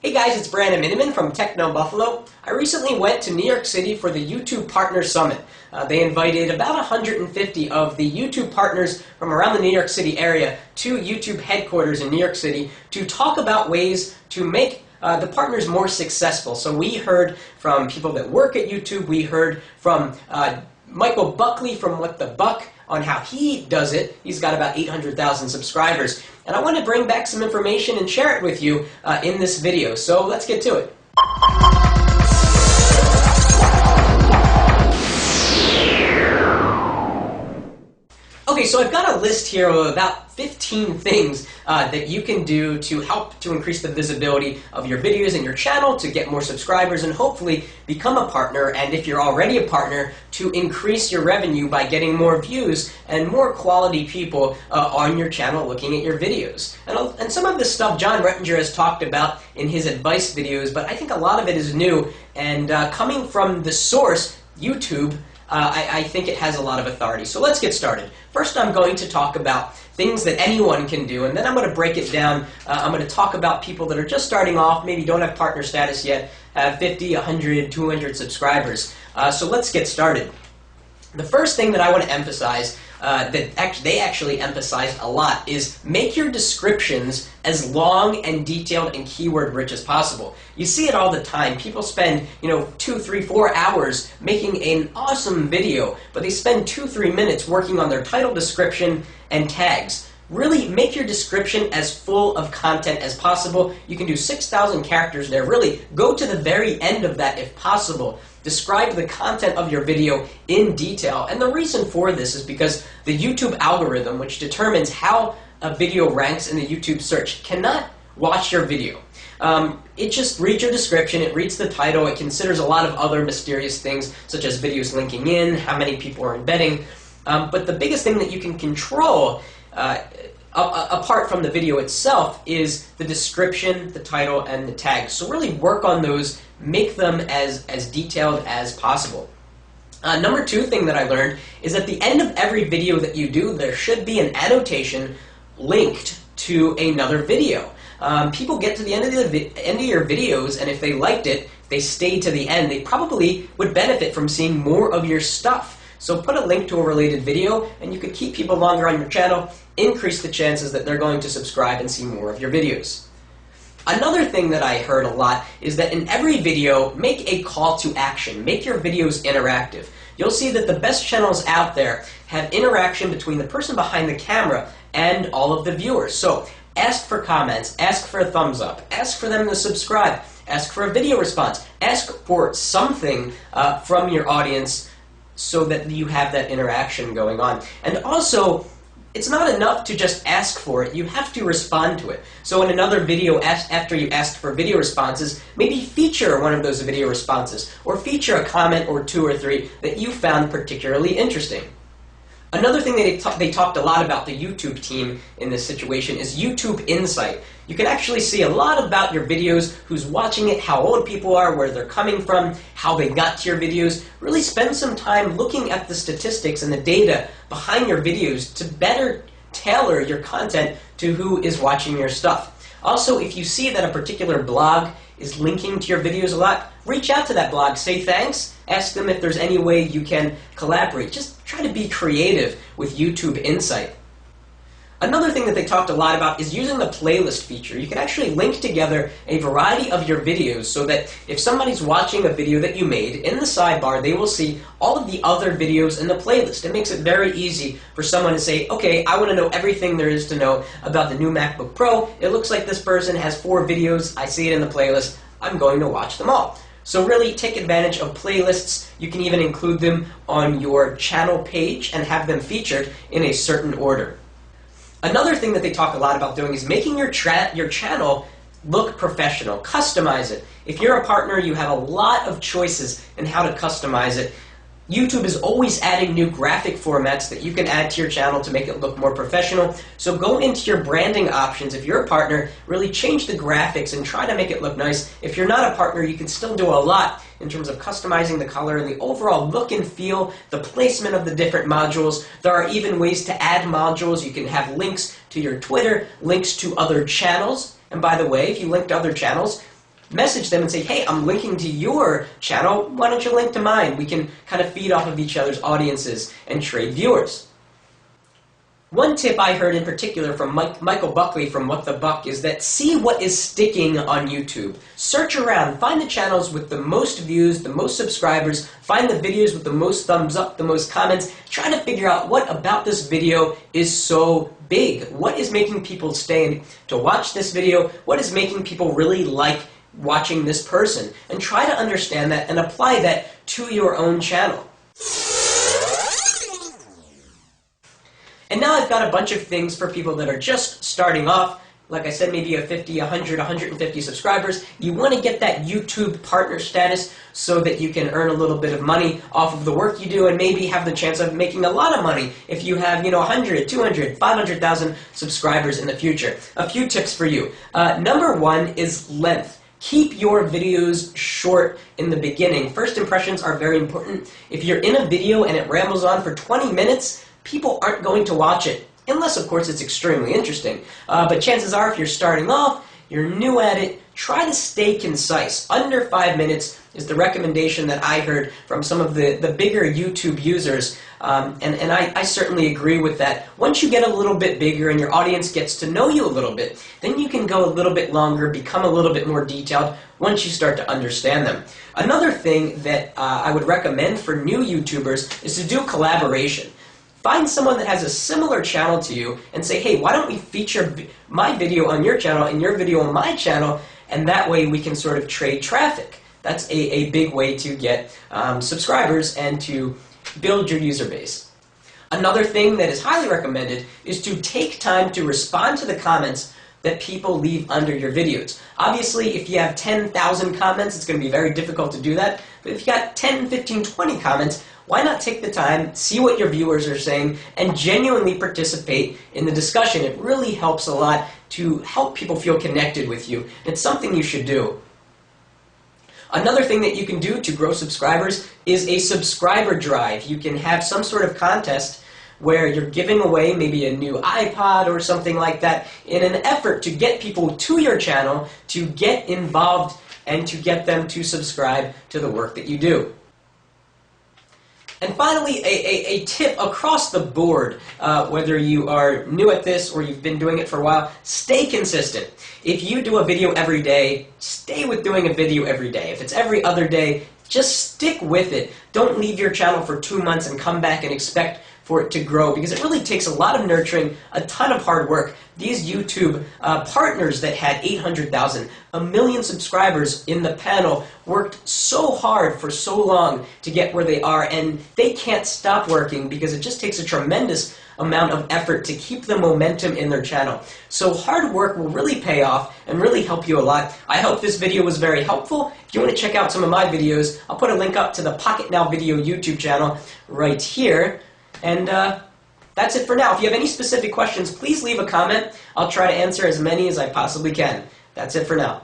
Hey guys, it's Brandon Miniman from Techno Buffalo. I recently went to New York City for the YouTube Partner Summit. They invited about 150 of the YouTube partners from around the New York City area to YouTube headquarters in New York City to talk about ways to make the partners more successful. So we heard from people that work at YouTube, we heard from Michael Buckley from What the Buck on how he does it. He's got about 800,000 subscribers. And I want to bring back some information and share it with you in this video. So let's get to it. Okay, so I've got a list here of about 15 things that you can do to help to increase the visibility of your videos and your channel, to get more subscribers, and hopefully become a partner, and if you're already a partner, to increase your revenue by getting more views and more quality people on your channel looking at your videos. And some of this stuff Jon Rettinger has talked about in his advice videos, but I think a lot of it is new, and coming from the source, YouTube, I think it has a lot of authority. So let's get started. First, I'm going to talk about things that anyone can do, and then I'm going to break it down. I'm going to talk about people that are just starting off, maybe don't have partner status yet, have 50, 100, 200 subscribers. So let's get started. The first thing that I want to emphasize that they actually emphasized a lot is make your descriptions as long and detailed and keyword rich as possible. You see it all the time. People spend 2, 3, 4 hours making an awesome video, but they spend 2, 3 minutes working on their title, description, and tags. Really make your description as full of content as possible. You can do 6,000 characters there. Really go to the very end of that if possible. Describe the content of your video in detail. And the reason for this is because the YouTube algorithm, which determines how a video ranks in the YouTube search, cannot watch your video. It just reads your description, it reads the title, it considers a lot of other mysterious things, such as videos linking in, how many people are embedding. But the biggest thing that you can control apart from the video itself is the description, the title, and the tags. So really work on those, make them as detailed as possible. Number 2 thing that I learned is at the end of every video that you do, there should be an annotation linked to another video. People get to the end of your videos, and if they liked it, they stayed to the end, they probably would benefit from seeing more of your stuff. So put a link to a related video, and you could keep people longer on your channel, increase the chances that they're going to subscribe and see more of your videos. Another thing that I heard a lot is that in every video, make a call to action. Make your videos interactive. You'll see that the best channels out there have interaction between the person behind the camera and all of the viewers. So ask for comments, ask for a thumbs up, ask for them to subscribe, ask for a video response, ask for something from your audience so that you have that interaction going on. And also, it's not enough to just ask for it, you have to respond to it. So in another video, after you asked for video responses, maybe feature one of those video responses, or feature a comment or 2 or 3 that you found particularly interesting. Another thing that they talked a lot about, the YouTube team in this situation, is YouTube Insight. You can actually see a lot about your videos, who's watching it, how old people are, where they're coming from, how they got to your videos. Really spend some time looking at the statistics and the data behind your videos to better tailor your content to who is watching your stuff. Also, if you see that a particular blog is linking to your videos a lot, reach out to that blog, say thanks, ask them if there's any way you can collaborate. Just try to be creative with YouTube Insight. Another thing that they talked a lot about is using the playlist feature. You can actually link together a variety of your videos so that if somebody's watching a video that you made, in the sidebar they will see all of the other videos in the playlist. It makes it very easy for someone to say, okay, I want to know everything there is to know about the new MacBook Pro. It looks like this person has 4 videos. I see it in the playlist. I'm going to watch them all. So really take advantage of playlists. You can even include them on your channel page and have them featured in a certain order. Another thing that they talk a lot about doing is making your channel look professional. Customize it. If you're a partner, you have a lot of choices in how to customize it. YouTube is always adding new graphic formats that you can add to your channel to make it look more professional. So go into your branding options. If you're a partner, really change the graphics and try to make it look nice. If you're not a partner, you can still do a lot in terms of customizing the color and the overall look and feel, the placement of the different modules. There are even ways to add modules. You can have links to your Twitter, links to other channels. And by the way, if you link to other channels, message them and say, hey, I'm linking to your channel, why don't you link to mine? We can kind of feed off of each other's audiences and trade viewers. One tip I heard in particular from Michael Buckley from What the Buck is that see what is sticking on YouTube. Search around, find the channels with the most views, the most subscribers, find the videos with the most thumbs up, the most comments, try to figure out what about this video is so big. What is making people stay to watch this video? What is making people really like watching this person? And try to understand that and apply that to your own channel. And now I've got a bunch of things for people that are just starting off. Like I said, maybe you have 50, 100, 150 subscribers. You want to get that YouTube partner status so that you can earn a little bit of money off of the work you do and maybe have the chance of making a lot of money if you have, 100, 200, 500,000 subscribers in the future. A few tips for you. Number one is length. Keep your videos short in the beginning. First impressions are very important. If you're in a video and it rambles on for 20 minutes, people aren't going to watch it, unless, of course, it's extremely interesting. But chances are, if you're starting off, you're new at it, try to stay concise. Under 5 minutes is the recommendation that I heard from some of the bigger YouTube users, and I certainly agree with that. Once you get a little bit bigger and your audience gets to know you a little bit, then you can go a little bit longer, become a little bit more detailed once you start to understand them. Another thing that I would recommend for new YouTubers is to do collaboration. Find someone that has a similar channel to you and say, hey, why don't we feature my video on your channel and your video on my channel, and that way we can sort of trade traffic. That's a big way to get subscribers and to build your user base. Another thing that is highly recommended is to take time to respond to the comments that people leave under your videos. Obviously, if you have 10,000 comments, it's going to be very difficult to do that. But if you got 10, 15, 20 comments, why not take the time, see what your viewers are saying, and genuinely participate in the discussion? It really helps a lot to help people feel connected with you. It's something you should do. Another thing that you can do to grow subscribers is a subscriber drive. You can have some sort of contest where you're giving away maybe a new iPod or something like that in an effort to get people to your channel, to get involved, and to get them to subscribe to the work that you do. And finally, a tip across the board, whether you are new at this or you've been doing it for a while, stay consistent. If you do a video every day, stay with doing a video every day. If it's every other day, just stick with it. Don't leave your channel for 2 months and come back and expect for it to grow, because it really takes a lot of nurturing, a ton of hard work. These YouTube partners that had 800,000, 1 million subscribers in the panel worked so hard for so long to get where they are, and they can't stop working because it just takes a tremendous amount of effort to keep the momentum in their channel. So hard work will really pay off and really help you a lot. I hope this video was very helpful. If you want to check out some of my videos, I'll put a link up to the Pocket Now Video YouTube channel right here. And that's it for now. If you have any specific questions, please leave a comment. I'll try to answer as many as I possibly can. That's it for now.